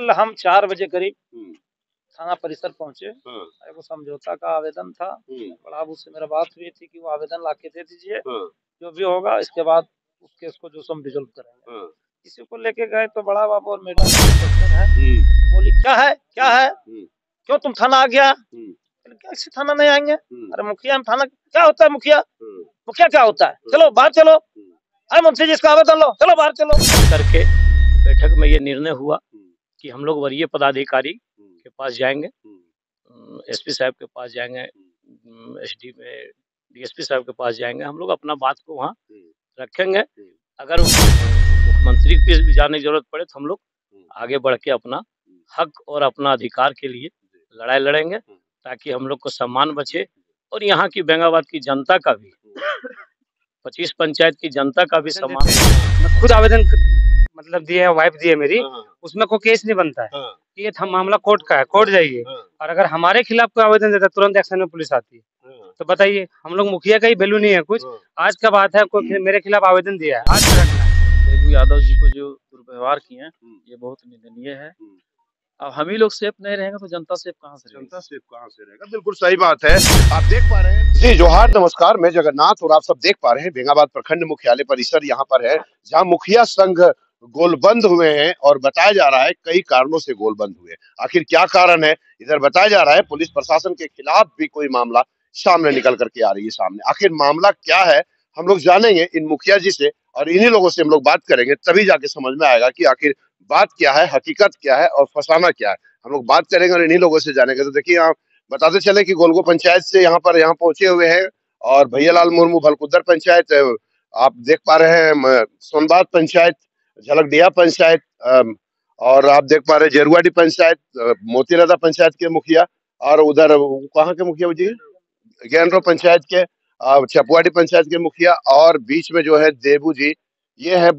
कल हम 4 बजे करीब हम्म, थाना परिसर पहुंचे। हाँ, वो समझौता का आवेदन था। बड़ा बाबू से मेरा बात हुई थी कि वो आवेदन ला के दे दीजिए, हाँ, जो भी होगा इसके बाद उस केस को जो हम रिजोल्व करेंगे। हाँ, इसी को लेके गए तो बड़ा बाबू और मैडम क्वेश्चन है, बोली क्या है क्या है, क्यों तुम थाना आ गया? कैसे थाना नहीं आएंगे? अरे मुखिया हम थाना क्या होता है? मुखिया मुखिया क्या होता है? चलो बाहर चलो, अरे मुंशी जी इसका आवेदन लो, चलो बाहर चलो करके बैठक में ये निर्णय हुआ कि हम लोग वरीय पदाधिकारी के पास जाएंगे, एसपी साहब के पास जाएंगे, एसडी में डीएसपी साहब के पास जाएंगे। हम लोग अपना बात को वहाँ रखेंगे। अगर मुख्यमंत्री की भी जाने की जरूरत पड़े तो हम लोग आगे बढ़ के अपना हक और अपना अधिकार के लिए लड़ाई लड़ेंगे, ताकि हम लोग को सम्मान बचे और यहाँ की बेंगाबाद की जनता का भी 25 पंचायत की जनता का भी सम्मान। मैं खुद आवेदन मतलब दिए है, वाइफ दी है मेरी, उसमें कोई केस नहीं बनता है। ये मामला कोर्ट का है, कोर्ट जाइए। और अगर हमारे खिलाफ कोई आवेदन देता है तुरंत एक्शन में पुलिस आती है। तो बताइए, हम लोग मुखिया का ही वैल्यू नहीं है कुछ। आज का बात है, कोई मेरे खिलाफ आवेदन दिया है, आज का घटना है। देबू यादव जी को जो दुर्व्यवहार किए हैं ये बहुत निंदनीय है। अब हम ही लोग सेफ नहीं रहेंगे तो जनता सेफ कहाँ से रहेगी? जनता सेफ कहाँ से रहेगा? बिल्कुल सही बात है। आप देख पा रहे हैं जी, जोहार नमस्कार, मैं जगन्नाथ और आप सब देख पा रहे हैं बेंगाबाद प्रखंड मुख्यालय परिसर यहाँ पर है, जहाँ मुखिया संघ गोलबंद हुए हैं और बताया जा रहा है कई कारणों से गोलबंद हुए। आखिर क्या कारण है? इधर बताया जा रहा है पुलिस प्रशासन के खिलाफ भी कोई मामला सामने निकल करके आ रही है सामने। आखिर मामला क्या है हम लोग जानेंगे इन मुखिया जी से और इन्हीं लोगों से हम लोग बात करेंगे, तभी जाके समझ में आएगा कि आखिर बात क्या है, हकीकत क्या है और फसाना क्या है। हम लोग बात करेंगे और इन्हीं लोगों से जानेंगे। तो देखिए, आप बताते चले कि गोलगो पंचायत से यहाँ पहुंचे हुए हैं और भैयालाल मुर्मू भलकुदर पंचायत, आप देख पा रहे हैं सोनबाग पंचायत, झलकडिया पंचायत, और आप देख पा रहे हैं जेरुआडी पंचायत, मोतीरादा पंचायत के मुखिया, और उधर कहाँ के मुखिया जी, ज्ञानरो पंचायत के, छपुआडी पंचायत के मुखिया, और बीच में जो है देबू जी, ये है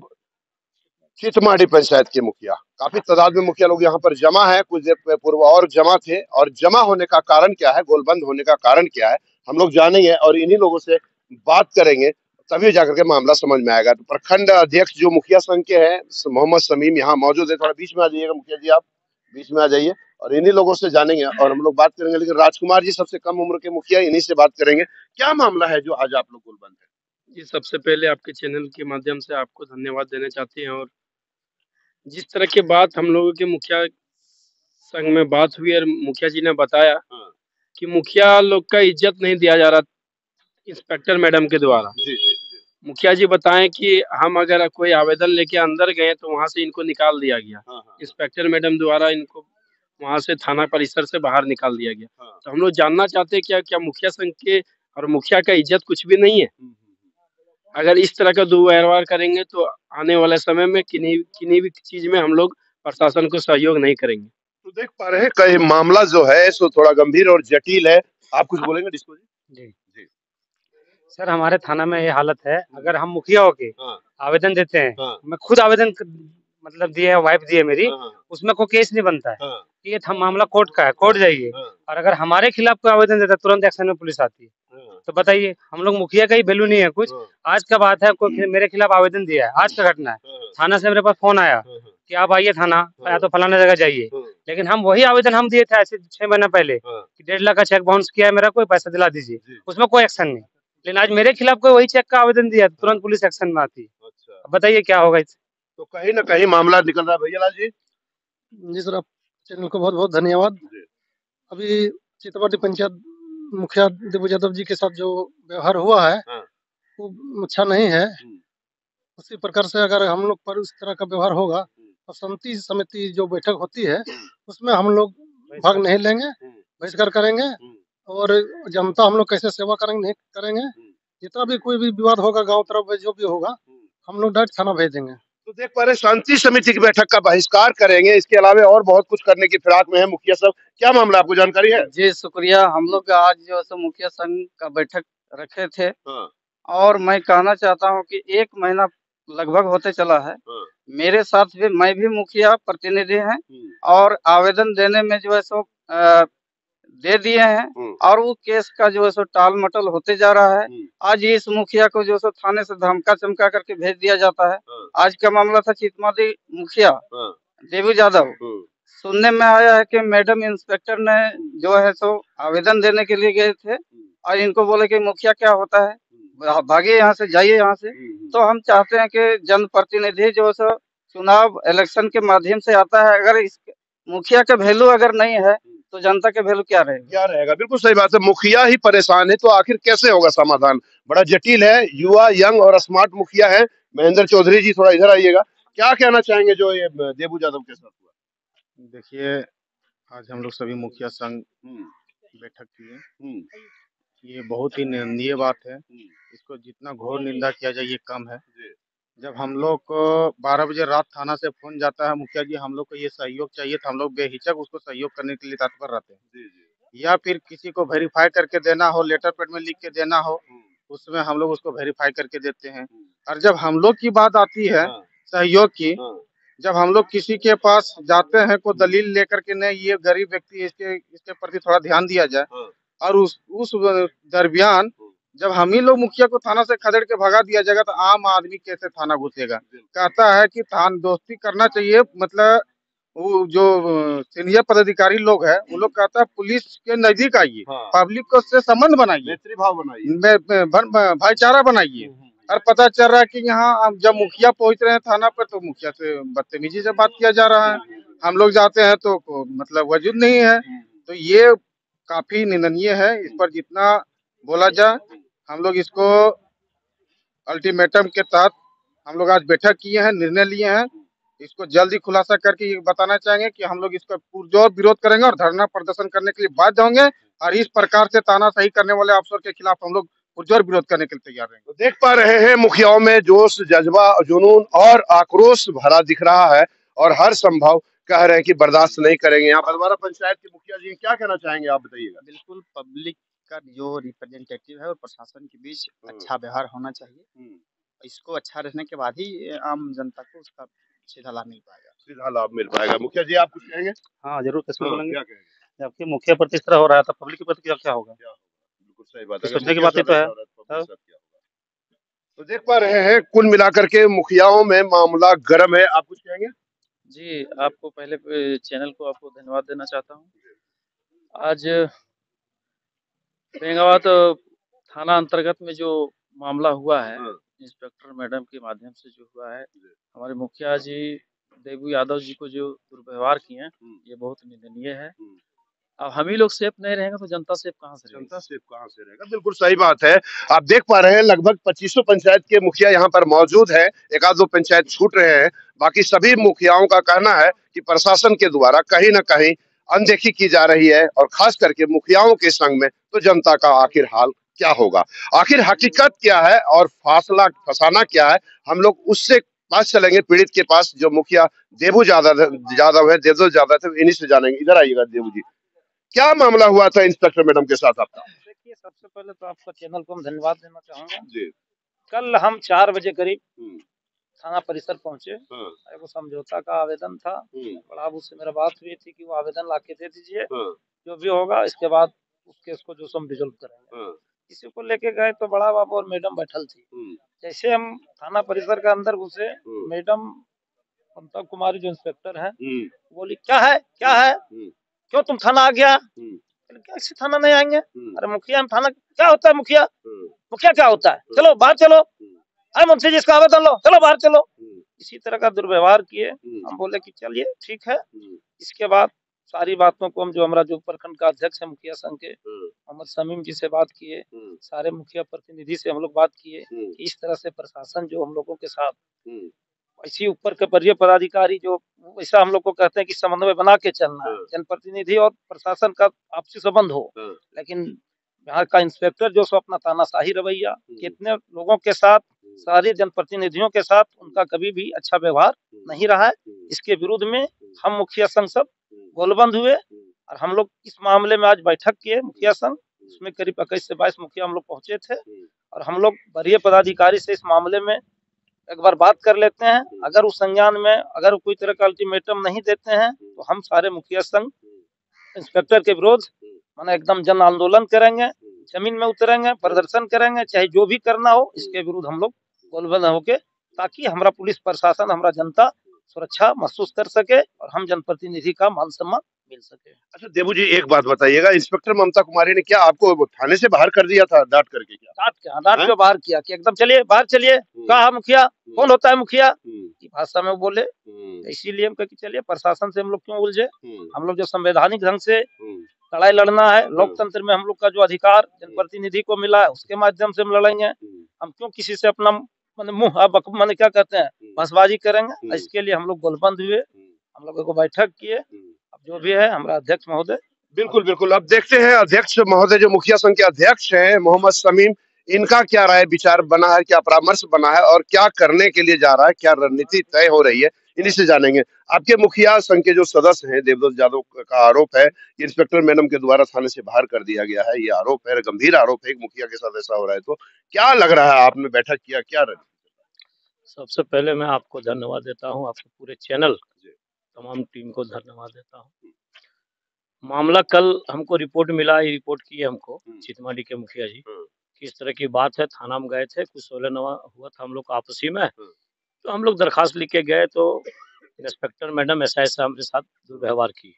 चितमाड़ी पंचायत के मुखिया। काफी तादाद में मुखिया लोग यहाँ पर जमा है। कुछ देर पूर्व और जमा थे, और जमा होने का कारण क्या है, गोलबंद होने का कारण क्या है, हम लोग जानेंगे और इन्हीं लोगों से बात करेंगे, तभी जाकर के मामला समझ में आएगा। तो प्रखंड अध्यक्ष जो मुखिया संघ के हैं मोहम्मद शमीम यहाँ मौजूद है। थोड़ा बीच में आ जाइएगा मुखिया जी, आप बीच में आ जाइए और इन्हीं लोगों से जानेंगे और हम लोग बात करेंगे। लेकिन राजकुमार जी सबसे कम उम्र के मुखिया, इन्हीं से बात करेंगे। क्या मामला है जो आज आप लोग गोलबंद है? जी, सबसे पहले आपके चैनल के माध्यम से आपको धन्यवाद देना चाहते हैं। और जिस तरह की बात हम लोगों के मुखिया संघ में बात हुई और मुखिया जी ने बताया कि मुखिया लोग का इज्जत नहीं दिया जा रहा इंस्पेक्टर मैडम के द्वारा। मुखिया जी बताएं कि हम अगर कोई आवेदन लेके अंदर गए तो वहां से इनको निकाल दिया गया। इंस्पेक्टर मैडम द्वारा इनको वहां से थाना परिसर से बाहर निकाल दिया गया। तो हम लोग जानना चाहते हैं क्या मुखिया संघ के और मुखिया का इज्जत कुछ भी नहीं है? अगर इस तरह का दुर्व्यवहार करेंगे तो आने वाले समय में किन्हीं भी चीज में हम लोग प्रशासन को सहयोग नहीं करेंगे। तो देख पा रहे हैं कई मामला जो है सो थोड़ा गंभीर और जटिल है। आप कुछ बोलेंगे डिस्को जी? जी सर, हमारे थाना में ये हालत है, अगर हम मुखिया होके आवेदन देते हैं, मैं खुद आवेदन मतलब दिए है, वाइफ दी है मेरी, उसमें कोई केस नहीं बनता है। ये मामला कोर्ट का है, कोर्ट जाइए। और अगर हमारे खिलाफ कोई आवेदन देता है तुरंत एक्शन में पुलिस आती है। तो बताइए, हम लोग मुखिया का ही वैल्यू नहीं है कुछ। आज का बात है, कोई मेरे खिलाफ आवेदन दिया है, आज का घटना है। थाना से मेरे पास फोन आया कि आप आइए थाना, या तो फलाना जगह जाइए। लेकिन हम वही आवेदन हम दिए थे ऐसे 6 महीने पहले कि 1.5 लाख का चेक बाउंस किया है मेरा, कोई पैसा दिला दीजिए, उसमें कोई एक्शन नहीं। लेकिन आज मेरे खिलाफ कोई वही चेक का आवेदन दिया, तुरंत पुलिस एक्शन में आती है। बताइए क्या होगा इससे? तो कहीं ना कहीं मामला निकल रहा है। भैयालाल जी? जी सर, आप चैनल को बहुत बहुत धन्यवाद। अभी चितवाड़ी पंचायत मुखिया देबू यादव जी के साथ जो व्यवहार हुआ है वो अच्छा नहीं है। उसी प्रकार से अगर हम लोग पर इस तरह का व्यवहार होगा तो शांति समिति जो बैठक होती है उसमें हम लोग भाग नहीं लेंगे, बहिष्कार करेंगे। और जनता हम लोग कैसे सेवा करेंगे नहीं करेंगे। जितना भी कोई भी विवाद होगा गांव तरफ जो भी होगा, हम लोग डायरेक्ट थाना भेज देंगे। तो देख पा रहे शांति समिति की बैठक का बहिष्कार करेंगे। इसके अलावा और बहुत कुछ करने की फिराक में है मुखिया साहब। क्या मामला, आपको जानकारी है? जी शुक्रिया। हम लोग आज जो है मुखिया संघ का बैठक रखे थे और मैं कहना चाहता हूं कि 1 महीना लगभग होते चला है। मेरे साथ भी मैं भी मुखिया प्रतिनिधि हैं और आवेदन देने में जो है सो दे दिए हैं और वो केस का जो है सो टाल मटल होते जा रहा है। आज इस मुखिया को जो है थाने से धमका चमका करके भेज दिया जाता है। आज का मामला था चितमाड़ी मुखिया देबू यादव, सुनने में आया है कि मैडम इंस्पेक्टर ने जो है सो आवेदन देने के लिए गए थे और इनको बोले कि मुखिया क्या होता है, भागिए यहाँ से, जाइए यहाँ से। तो हम चाहते हैं कि जनप्रतिनिधि जो है सो चुनाव इलेक्शन के माध्यम से आता है, अगर इस मुखिया का वैल्यू अगर नहीं है तो जनता के वैल्यू क्या रहेगा? क्या रहेगा? बिल्कुल सही बात है। मुखिया ही परेशान है तो आखिर कैसे होगा समाधान? बड़ा जटिल है। युवा, यंग और स्मार्ट मुखिया है। महेंद्र चौधरी जी थोड़ा इधर आइएगा। क्या कहना चाहेंगे जो ये देबू यादव के साथ हुआ? देखिए, आज हम लोग सभी मुखिया संघ बैठक किए। ये बहुत ही निंदनीय बात है। इसको जितना घोर निंदा किया जाए ये कम है। जब हम लोग को 12 बजे रात थाना से फोन जाता है, मुखिया जी हम लोग को ये सहयोग चाहिए, तो हम लोग बेहिचक उसको सहयोग करने के लिए तत्पर रहते हैं। या फिर किसी को वेरीफाई करके देना हो, लेटर पैड में लिख के देना हो, उसमें हम लोग उसको वेरीफाई करके देते हैं। और जब हम लोग की बात आती है सहयोग की, जब हम लोग किसी के पास जाते हैं कोई दलील लेकर के, नहीं ये गरीब व्यक्ति, इसके प्रति थोड़ा ध्यान दिया जाए, और उस दरमियान जब हम ही लोग मुखिया को थाना से खदेड़ के भगा दिया जाएगा तो आम आदमी कैसे थाना घुसेगा? कहता है कि थाना दोस्ती करना चाहिए, मतलब वो जो सीनियर पदाधिकारी लोग हैं वो लोग कहता है पुलिस के नजदीक आइए, पब्लिक को से संबंध बनाइए, भाव बनाइए, भाईचारा बनाइए। और पता चल रहा है कि यहाँ जब मुखिया पहुंच रहे हैं थाना पर तो मुखिया से बदतमीजी से बात किया जा रहा है। हम लोग जाते हैं तो मतलब वजूद नहीं है। तो ये काफी निंदनीय है। इस पर जितना बोला जाए, हम लोग इसको अल्टीमेटम के तहत हम लोग आज बैठक किए हैं, निर्णय लिए हैं। इसको जल्दी खुलासा करके ये बताना चाहेंगे कि हम लोग इसका पुरजोर विरोध करेंगे और धरना प्रदर्शन करने के लिए बाध्य होंगे। और इस प्रकार से तानाशाही करने वाले अफसर के खिलाफ हम लोग पुरजोर विरोध करने के लिए तैयार रहेंगे। तो देख पा रहे हैं मुखियाओं में जोश, जज्बा, जुनून और आक्रोश भरा दिख रहा है और हर संभव कह रहे हैं कि बर्दाश्त नहीं करेंगे। यहाँ बलवारा पंचायत के मुखिया जी क्या कहना चाहेंगे, आप बताइएगा। बिल्कुल, पब्लिक का जो रिप्रेजेंटेटिव है और प्रशासन के बीच अच्छा व्यवहार होना चाहिए। इसको अच्छा रहने के बाद ही आम जनता को उसका सीधा लाभ मिल पाएगा। सीधा लाभ मिल पाएगा। मुखिया जी आप कुछ कहेंगे? हाँ जरूर, कैसे बोलेंगे। क्या कहेंगे? जबकि मुखिया प्रति इस तरह हो रहा है तो पब्लिक के प्रति क्या होगा? बिल्कुल सही बात है, सोचने की बात ही तो है। तो देख पा रहे हैं कुल मिलाकर के मुखियाओं में मामला गर्म है। आप कुछ कहेंगे? जी, आपको पहले चैनल को आपको धन्यवाद देना चाहता हूँ। आज बेंगाबाद थाना अंतर्गत में जो मामला हुआ है, इंस्पेक्टर मैडम के माध्यम से जो हुआ है, हमारे मुखिया जी देबू यादव जी को जो दुर्व्यवहार किए हैं, ये बहुत निंदनीय है। अब हम ही लोग सेफ नहीं रहेंगे तो जनता सेफ कहाँ से रहेगी? जनता सेफ कहाँ से रहेगा? बिल्कुल सही बात है। आप देख पा रहे हैं लगभग 2500 पंचायत के मुखिया यहाँ पर मौजूद है। एक आध दो पंचायत छूट रहे हैं। बाकी सभी मुखियाओं का कहना है कि प्रशासन के द्वारा कहीं न कहीं अनदेखी की जा रही है और खास करके मुखियाओं के संग में तो जनता का आखिर हाल क्या होगा, आखिर हकीकत क्या है और फसाना क्या है, हम लोग उससे पास चलेंगे, पीड़ित के पास जो मुखिया देबू यादव है, देवदत्त यादव थे, इन्हीं से जानेंगे। इधर आइएगा देबू जी, क्या मामला हुआ था इंस्पेक्टर मैडम के साथ आपका? देखिए, सबसे पहले तो आपका चैनल को हम धन्यवाद देना चाहूंगा जी। कल हम 4 बजे करीब थाना परिसर पहुंचे। एक समझौता का आवेदन था। बड़ा बाबू से मेरा बात हुई थी कि वो आवेदन लाके दे दीजिए, जो भी होगा इसके बाद उस केस को जो हम रिजोल्व करेंगे। इसी को लेके गए तो बड़ा बाबू और मैडम बैठल थी। जैसे हम थाना परिसर के अंदर घुसे, मैडम ममता कुमारी जो इंस्पेक्टर है बोली क्या है, क्या है, क्यों तुम थाना आ गया? कैसे थाना नहीं आएंगे? अरे मुखिया थाना क्या होता है? मुखिया मुखिया क्या होता है? चलो बाहर चलो, अरे मुंशी जी इसका आवेदन लो, चलो बाहर चलो। इसी तरह का दुर्व्यवहार किए। हम बोले कि चलिए ठीक है। इसके बाद सारी बातों को हम जो हमारा जो प्रखंड का अध्यक्ष है मुखिया संघ के मोहम्मद शमीम जी से बात किए, सारे मुखिया प्रतिनिधि से हम लोग बात किए कि इस तरह से प्रशासन जो हम लोगों के साथ इसी ऊपर के वरीय पदाधिकारी जो ऐसा हम लोग को कहते हैं कि समन्वय बना के चलना है, जनप्रतिनिधि और प्रशासन का आपसी संबंध हो। लेकिन यहाँ का इंस्पेक्टर जो सो अपना तानाशाही रवैया, कितने लोगों के साथ, सारे जनप्रतिनिधियों के साथ उनका कभी भी अच्छा व्यवहार नहीं रहा है। इसके विरुद्ध में हम मुखिया संघ सब गोलबंद हुए और हम लोग इस मामले में आज बैठक किए मुखिया संघ। उसमें करीब 21 से 22 मुखिया हम लोग पहुंचे थे और हम लोग वरीय पदाधिकारी से इस मामले में एक बार बात कर लेते हैं। अगर उस संज्ञान में अगर कोई तरह का अल्टीमेटम नहीं देते हैं तो हम सारे मुखिया संघ इंस्पेक्टर के विरोध माना एकदम जन आंदोलन करेंगे, जमीन में उतरेंगे, प्रदर्शन करेंगे, चाहे जो भी करना हो। इसके विरुद्ध हम लोग गोलबंद होके, ताकि हमारा पुलिस प्रशासन, हमारा जनता सुरक्षा महसूस कर सके और हम जनप्रतिनिधि का मान सम्मान मिल सके। अच्छा देबू जी, एक बात बताइएगा, इंस्पेक्टर ममता कुमारी ने क्या आपको थाने से बाहर कर दिया था डांट करके? क्या डांट के बाहर किया कि एकदम चलिए बाहर चलिए, कहा मुखिया, कौन होता है मुखिया की भाषा में वो बोले। इसीलिए हम कहे चलिए प्रशासन से हम लोग क्यों उलझे, हम लोग जो संवैधानिक ढंग से लड़ाई लड़ना है, लोकतंत्र में हम लोग का जो अधिकार जनप्रतिनिधि को मिला है उसके माध्यम से हम लड़ेंगे। हम क्यों किसी से अपना मुंह मैंने क्या कहते हैं बसबाजी करेंगे। इसके लिए हम लोग गोलबंद हुए, हम लोगों को बैठक किए। अब जो भी है हमारा अध्यक्ष महोदय। बिल्कुल बिल्कुल, अब देखते हैं अध्यक्ष महोदय जो मुखिया संघ के अध्यक्ष हैं मोहम्मद शमीम, इनका क्या राय विचार बना है, क्या परामर्श बना है और क्या करने के लिए जा रहा है, क्या रणनीति तय हो रही है, इन्हीं से जानेंगे। आपके मुखिया संघ के जो सदस्य हैं देवदत्त यादव का आरोप है कि इंस्पेक्टर मैडम के द्वारा थाने से बाहर कर दिया गया है। ये आरोप है, गंभीर आरोप है, एक मुखिया के साथ ऐसा हो रहा है, तो क्या लग रहा है आपने बैठक किया, क्या रणनीति? सबसे पहले मैं आपको धन्यवाद देता हूं, आपके पूरे चैनल तमाम टीम को धन्यवाद देता हूं। मामला कल हमको रिपोर्ट मिला, ये रिपोर्ट की है हमको सीतामढ़ी के मुखिया जी कि इस तरह की बात है। थाना में गए थे, कुछ सोलह नवा हुआ था हम लोग आपसी में, तो हम लोग दरखास्त लिख के गए तो इंस्पेक्टर मैडम ऐसा ऐसा हमारे साथ दुर्व्यवहार की।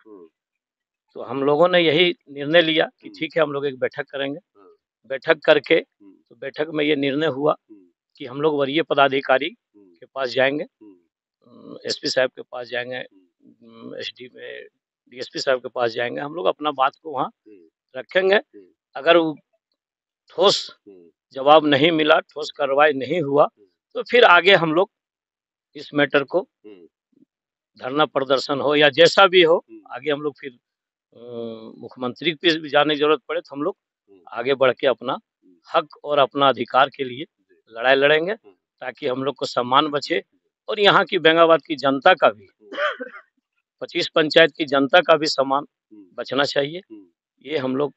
तो हम लोगों ने यही निर्णय लिया कि ठीक है हम लोग एक बैठक करेंगे। बैठक करके तो बैठक में ये निर्णय हुआ कि हम लोग वरीय पदाधिकारी के पास जाएंगे, एसपी साहब के पास जाएंगे, एसडी में डीएसपी साहब के पास जाएंगे। हम लोग अपना बात को वहाँ रखेंगे। अगर ठोस जवाब नहीं मिला, ठोस कार्रवाई नहीं हुआ, तो फिर आगे हम लोग इस मैटर को धरना प्रदर्शन हो या जैसा भी हो, आगे हम लोग फिर मुख्यमंत्री पे भी जाने की जरूरत पड़े तो हम लोग आगे बढ़ के अपना हक और अपना अधिकार के लिए लड़ाई लड़ेंगे, ताकि हम लोग को सम्मान बचे और यहाँ की बेंगाबाद की जनता का भी 25 पंचायत की जनता का भी सम्मान बचना चाहिए। ये हम लोग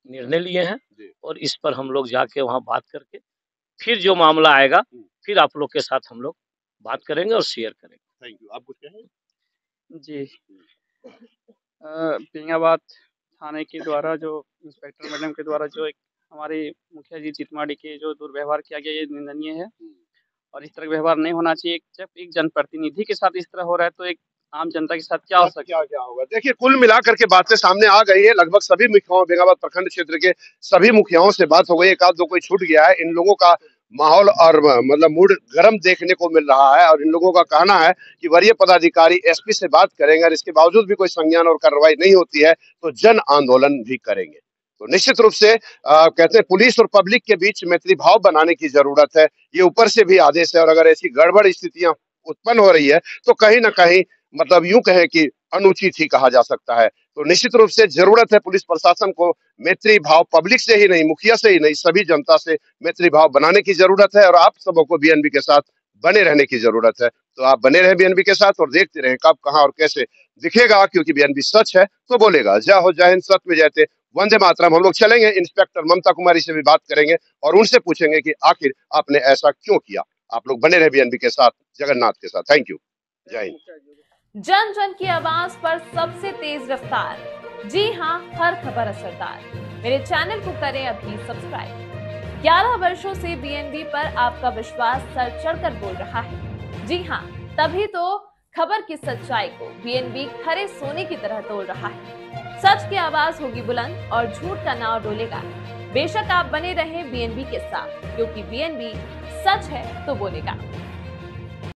निर्णय लिए हैं और इस पर हम लोग जाके वहाँ बात करके फिर जो मामला आएगा फिर आप लोग के साथ हम लोग बात करेंगे और शेयर करेंगे। Thank you. आप कुछ कहें? जी, बेंगाबाद थाने के द्वारा जो इंस्पेक्टर मैडम के द्वारा जो एक हमारे मुखिया जी सीतामढ़ी के जो दुर्व्यवहार किया गया, ये निंदनीय है और इस तरह का व्यवहार नहीं होना चाहिए। जब एक जनप्रतिनिधि के साथ इस तरह हो रहा है तो एक आम जनता के साथ क्या हो सकता है, क्या होगा? देखिए, कुल मिलाकर के बातें सामने आ गई है। लगभग सभी मुखियाओं, बेंगाबाद प्रखंड क्षेत्र के सभी मुखियाओं से बात हो गई, एक आध दो कोई छूट गया है। इन लोगों का माहौल और मतलब मूड गर्म देखने को मिल रहा है और इन लोगों का कहना है कि वरीय पदाधिकारी एसपी से बात करेंगे और इसके बावजूद भी कोई संज्ञान और कार्रवाई नहीं होती है तो जन आंदोलन भी करेंगे। तो निश्चित रूप से कहते हैं पुलिस और पब्लिक के बीच मैत्री भाव बनाने की जरूरत है। ये ऊपर से भी आदेश है और अगर ऐसी गड़बड़ स्थितियां उत्पन्न हो रही है तो कहीं ना कहीं मतलब यूं कहें कि अनुचित ही कहा जा सकता है। तो निश्चित रूप से जरूरत है पुलिस प्रशासन को मैत्री भाव पब्लिक से ही नहीं, मुखिया से ही नहीं, सभी जनता से मैत्री भाव बनाने की जरूरत है और आप सबको बीएनबी के साथ बने रहने की जरूरत है। तो आप बने रहे बीएनबी के साथ और देखते रहें कब, कहां और कैसे दिखेगा, क्योंकि बीएनबी सच है तो बोलेगा। जय हो, जय हिंद, सत्य में जयते, वंदे मातरम। हम लोग चलेंगे, इंस्पेक्टर ममता कुमारी से भी बात करेंगे और उनसे पूछेंगे कि आखिर आपने ऐसा क्यों किया। आप लोग बने रहे बीएनबी के साथ, जगन्नाथ के साथ। थैंक यू, जय हिंद। जन जन की आवाज पर सबसे तेज रफ्तार, जी हां, हर खबर असरदार। मेरे चैनल को करें अभी सब्सक्राइब। 11 वर्षों से बीएनबी पर आपका विश्वास सर चढ़कर बोल रहा है। जी हां, तभी तो खबर की सच्चाई को बीएनबी खरे सोने की तरह तोड़ रहा है। सच की आवाज होगी बुलंद और झूठ का नाव डोलेगा। बेशक आप बने रहें बीएनबी के साथ, क्योंकि बीएनबी सच है तो बोलेगा।